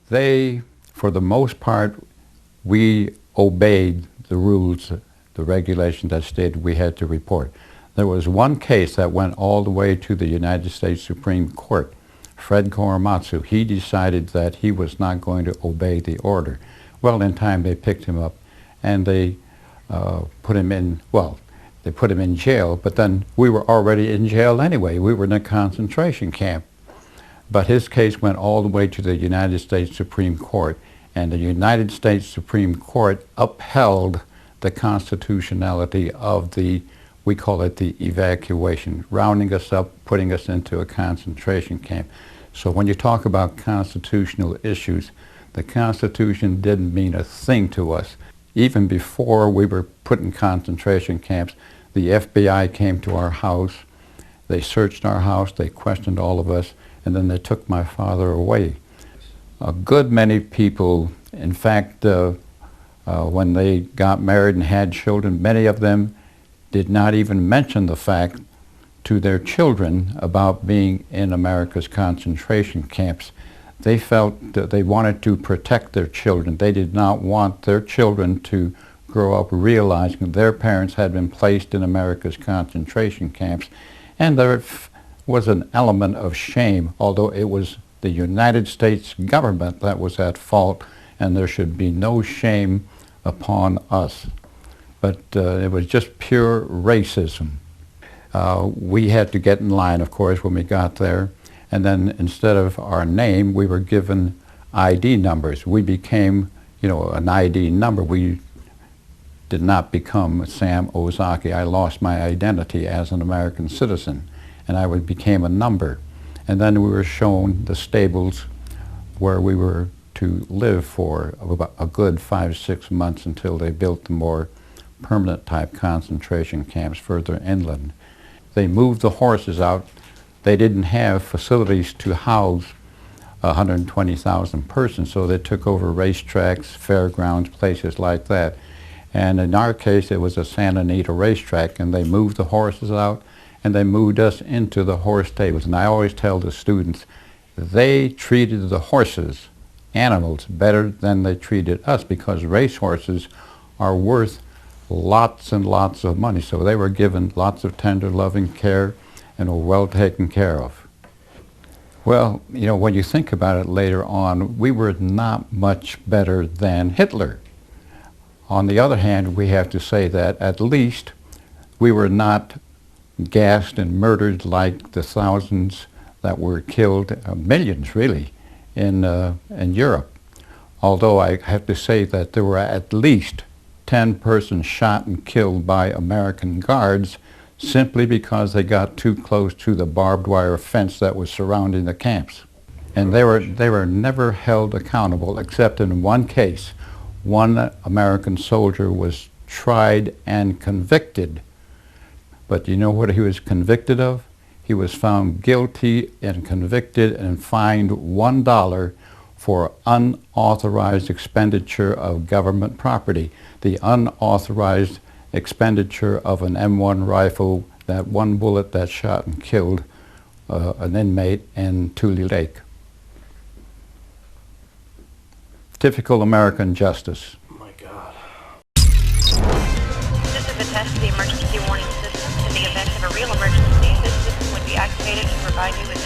They, for the most part, we obeyed the rules, the regulations that stated we had to report. There was one case that went all the way to the United States Supreme Court. Fred Korematsu, he decided that he was not going to obey the order. Well, in time they picked him up and they put him in, well, they put him in jail, but then we were already in jail anyway. We were in a concentration camp. But his case went all the way to the United States Supreme Court, and the United States Supreme Court upheld the constitutionality of the, we call it the evacuation, rounding us up, putting us into a concentration camp. So when you talk about constitutional issues, the Constitution didn't mean a thing to us. Even before we were put in concentration camps, the FBI came to our house, they searched our house, they questioned all of us, and then they took my father away. A good many people, in fact, when they got married and had children, many of them did not even mention the fact to their children about being in America's concentration camps. They felt that they wanted to protect their children. They did not want their children to grow up realizing their parents had been placed in America's concentration camps. And there was an element of shame, although it was the United States government that was at fault, and there should be no shame upon us. But it was just pure racism. We had to get in line, of course, when we got there. And then instead of our name, we were given ID numbers. We became, an ID number. We did not become Sam Ozaki. I lost my identity as an American citizen, and I became a number. And then we were shown the stables where we were to live for about a good 5-6 months until they built the more permanent type concentration camps further inland. They moved the horses out. They didn't have facilities to house 120,000 persons, so they took over racetracks, fairgrounds, places like that. And in our case, it was a Santa Anita racetrack, and they moved the horses out, and they moved us into the horse stables. And I always tell the students, they treated the horses, animals, better than they treated us, because racehorses are worth lots and lots of money. So they were given lots of tender, loving care and were well taken care of. Well, when you think about it later on, we were not much better than Hitler. On the other hand, we have to say that at least we were not gassed and murdered like the thousands that were killed, millions really, in Europe. Although I have to say that there were at least 10 persons shot and killed by American guards simply because they got too close to the barbed wire fence that was surrounding the camps. And they were never held accountable, except in one case. One American soldier was tried and convicted. But you know what he was convicted of? He was found guilty and convicted and fined $1 for unauthorized expenditure of government property. The unauthorized expenditure of an M1 rifle, that one bullet that shot and killed an inmate in Tule Lake. Typical American justice. Oh my God. This is a test of the emergency warning system. In the event of a real emergency, this system would be activated to provide you with